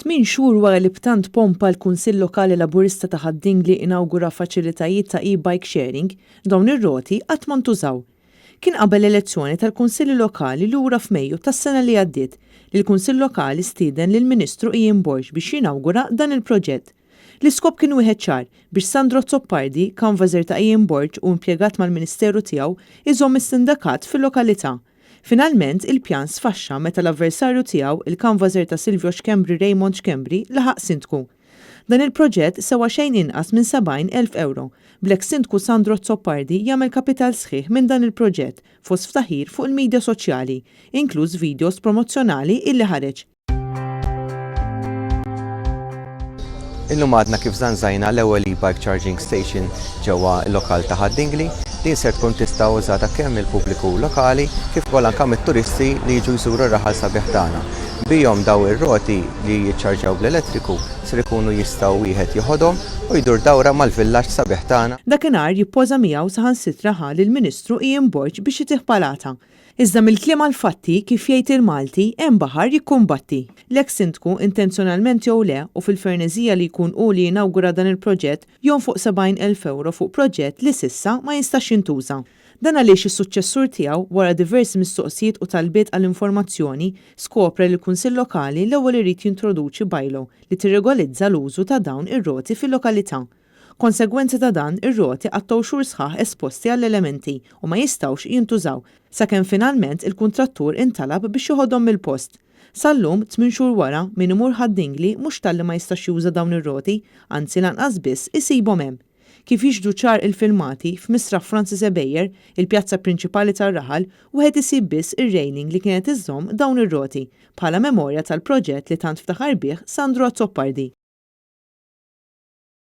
8 xhur wara li b'tant pompa l-Kunsill Lokali Laburista ta' Ħaddingli inawgura faċilitajiet ta' e-bike sharing, dawn ir-roti qatt ma ntużaw. Kien qabel l-elezzjoni tal-Kunsilli Lokali lura f'Mejju tas-sena li għaddiet li l-Kunsill Lokali stieden lill-Ministru Borġ biex jinawgura dan il-proġett. L-iskop kien wieħed ċar biex Sandro Zoppardi, kanvażer ta' Borġ u impjegat mal-Ministeru tiegħu, iżomm is-sindakat fil-lokalità. Finalment, il-pjan sfaxxa meta l-avversarju tiegħu, il-kanvażer ta' Silvio Xkembri Raymond Xkembri, laħaq sindku. Dan il-proġett sewa xejn inqas minn 70,000 euro. Blek sindku Sandro Zoppardi jagħmel kapital sħiħ minn dan il-proġett fost ftaħir fuq il-medja soċjali, inkluż videos promozzjonali illi ħareġ. Illum għadna kif żanżajna l-ewwel e-bike charging station ġewwa l-lokal ta' Ħaddingli, din se tkun tista' użata kemm il-pubbliku lokali kif ukoll anke mit-turisti li jiġu jżuru r-raħal sabiħ tagħna. Bijhom daw ir-roti li jiċċarġaw bl-elettriku ser ikunu jistgħu wieħed jieħodhom u jdur dawra mal-villaġġ sabiħ tagħna. Dakinhar jippoża miegħu saħansitra ħa lill-Ministru Borġ biex itih palata. Iżda mill-kliem għal-fatti kif jgħid il-Malti hemm baħar jikkumbatti. L-eks sindku intenzjonalment jew le u fil-fernezija li jkun hu li jinawgura dan il-proġett jonfoq 70,000 euro fuq proġett li sissa ma jistax jintuża. Dan għaliex is-suċċessur tiegħu wara diversi mistoqsijiet u talbiet għall-informazzjoni skopre li l-Kunsill Lokali l-ewwel irid jintroduċi bajlo li tirregolizza l-użu ta' dawn ir-roti fil-lokalità. Konsegwenzi ta' dan ir-roti għattaw xhur sħaħ esposti għall-elementi u ma jistgħux jintużaw sakemm finalment il-kuntrattur intalab biex joħodhom mill-post. Sal-lum 8 xhur wara min imur Ħaddingli mhux talli ma jistax juża dawn ir-roti, anzi lanqas biss isibhom hemm. Kif jiġdu ċar il-filmati f'Misraf Francis Ebejjer, il-pjazza prinċipali tar-raħal, wieħed isib biss ir-railing li kienet iżżomm dawn ir-roti bħala memorja tal-proġett li tant ftaħar bih Sandro Zoppardi.